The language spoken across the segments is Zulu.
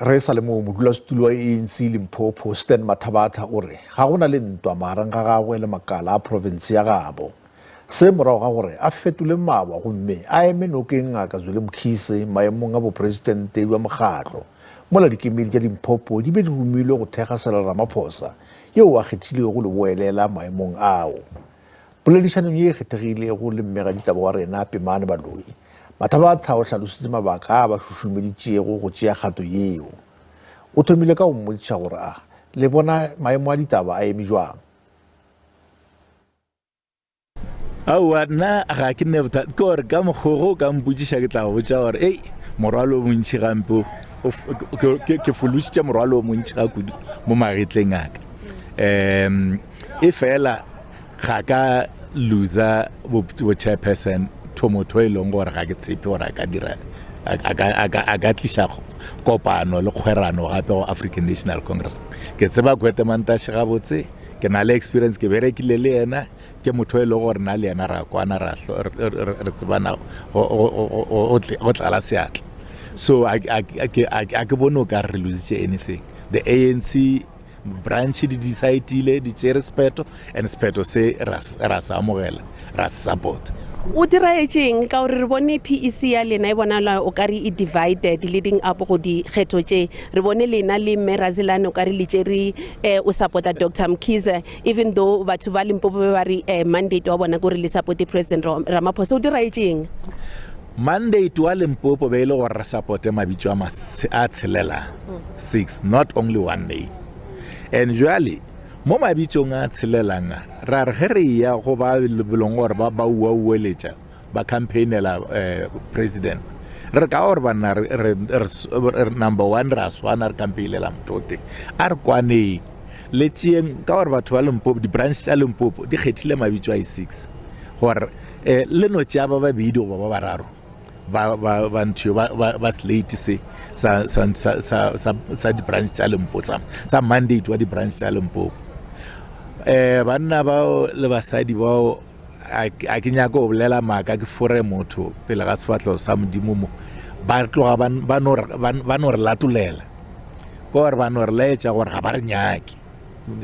re sa le mo modulastulo wa ANC Limpopo Mathabatha o re ga gona le ntwa marang ga gagwe le makala a province ya gabo se morago ga gore a fetole mawa gomme a eme nokeng ngaka Zweli Mkhize maemong a bopresidente wa mokgatlo mola dikemedi tša Limpopo di be di romilwe go thekga Ramaphosa yeo a kgethilego go le boelela maemong ao. Poledišanong ye e kgethegilego le mmega Ditaba wa rena Pemane Baloi Mathabatha o hlalositse mabaka a ba šušumeditšego go tšea kgato yeo. O thomile ka go mmotšiša gore le bona maemo a ditaba a eme jwang. Aowa nna ga ke nne bothata ke gore ka mokgogo ka mpotšiša ke tla go botša gore ei morwalo o montši gampe ke folositše morwalo o montši ga kudu mo magetleng aka e fela ga ka loser bo chairperson motho e leng gore ga ke tshepe gore a ka dira a ka tliša kopano le kgwerano gape go African National Congress. Ke tseba Kwetemantashe gabotse ke na le experience ke berekile le yena ke motho e leng gore na le yena ra kwana re tsebana go tlala seatla. So a ke bone o ka re lositše anything. The ANC branch di decidile di tšere sepeto and sepeto se ra se amogela ra se support. O dira etseng ka gore re bone PEC ya lena e bonala o kare e divided leading up go di kgetho tše re bone lena le mme Razilane o kare le tšere o supporta Dr. Mkhize even though batho ba Limpopo ba re mandate wa bona gore le support President Ramaphosa. O dira etseng? Mandate wa Limpopo be ile gore re supporte mabitso a tshelela 6 not only one day. And usually mo mabitsong a tshelelang ra re ge re ya go ba lebelong gore ba ueletša ba campaignela president re ka gore banna number 1 ra swana re campaignela motho a re kwaneng le tšeeng ka gore batho ba Limpopo di branch tša Limpopo di kgethile mabitso a 6 gore le no tšea ba babedi goba ba bararo ba ntho ba slate se sa di branch tša Limpopo sa mandate wa di branch tša Limpopo. Banna bao le basadi bao a ke nyaka go bolela maaka ke fore motho pele ga sefatlhego sa modimo mo ba tloga ba no re latulela ko gore ba no re laetša gore ga ba re nyake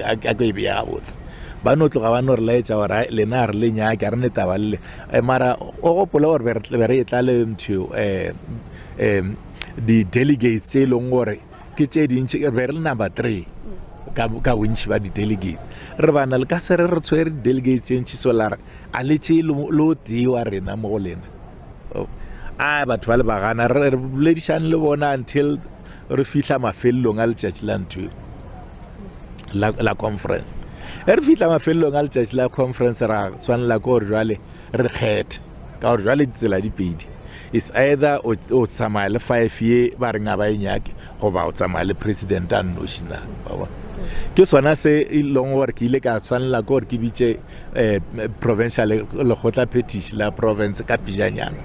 a ko e bea gabotse ba no tloga ba no re laetša gore lena re le nyake a re netaba le mara o gopola gore be re etla le ntho di-delegates tše e leng gore ke tše dintši be re le number 3 ka bontši ba di-delegates re bana le ka se re tshwere di-delegates tše ntši solara a le tše le o tee wa rena mo go lena batho ba le bagana re boledišane le bona until re fihla mafelelong a letšatši la ntho la conference re fihla mafelelong a letšatši la conference ra tshwanela ke gore jwale re kgethe ka gore jwale ditsela di pedi is either o tsamaya le 5 ye ba reng a ba e nyake goba o tsamaya le president a nnošina ke sona se e leng gore ke ile ka tshwanela ke gore ke bitše provincial lekgotla petition la province ka pijanyana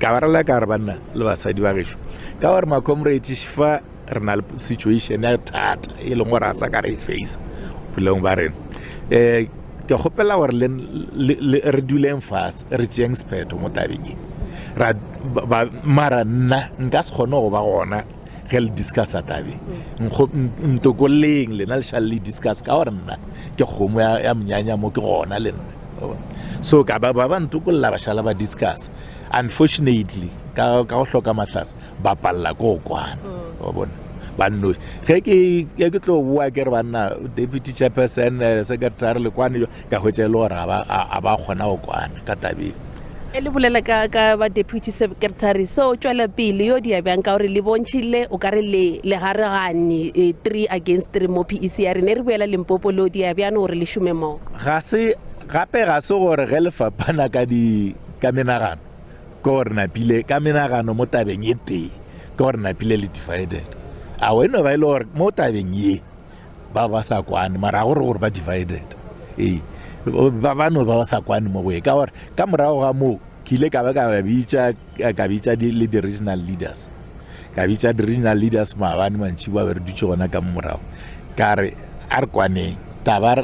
ka barela ka re banna le basadi ba gešo ka gore macomrade šifa re na le situation ya thata e leng gore a sa ka re e face boleng ba rena ke kgopela gore re duleng fase re tšeeng sephetho mo tabeng mara nna nka se kgone go ba gona ge le discussa tabe ntokoleng lena le šale le discuss ka gore nna ke kgomo ya monyanya mo ke gona le nna so ka ba ntokolola ba šala ba discuss unfortunately ka go hloka matlhase ba palela ko go kwana bona banno ge ke tlo bua ke re banna deputy chairperson secretary le kwane ka hwetša le gore a ba kgona go kwana ka tabeng e le bolela ka ba deputy secretary so tšwela pele yo dia bjang ka gore le bontšhile o ka re le garegane 3 against 3 mo PEC ya rene re boela Limpopo le dia bjang gore le šume mo gape ga se gore ge lefapana ka menagano ke gore napile ka menagano mo tabeng ye tee ke gore napile le divided a weno ba ile gore mo tabeng ye ba sa kwane mara gore ba divided ba no ba sa kwane mo boe ka gore ka morago ga mo ke ile ka bitša le di-regional leaders ka bitša di-regional leaders maabane mantši ba be re dutše gona ka morago ka re a re kwaneng taba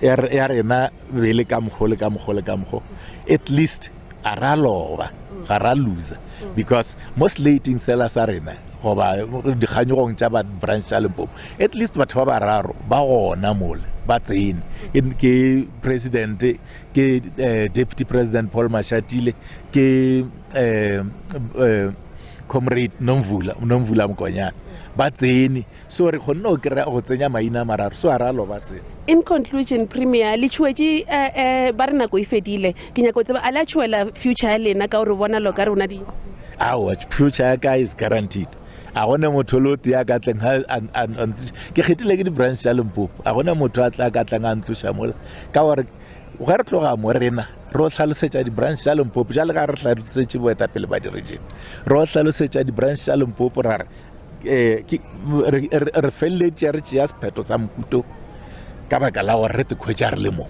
ya rena bele ka mokgo at least a ra loba ga ra loser because most slating sela sa rena goba dikganyegong tša ba branch tša Limpopo, at least batho ba bararo ba gona mole ba tsene ke president ke deputy president Paul Mashatile ke comrade Nomvula Mkonyana ba tsene, so re kgonne go kry-a go tsenya maina mararo, so a re alo ba se. In conclusion, Premier, le tšhuetše ba re nako e fedile, ke nyaka go tseba a le a tšhuela future ya lena ka gore bona lo ka re ona di Our future ya ka is guaranteed. A gona motho lo te ya ka tleng ke kgethile ke di branch tša Limpopo, a gona motho a tla ka tleng a ntloša mola ka gore ga re tloga mo rena ro hlalosetša di branch tša Limpopo jale ga re hlalosetše boetapele ba di-region, ro hlalosetša di branch tša Limpopo ra re feleletše re tšea sephetho sa mokuto ka baka la gore re te khwetša re le mo.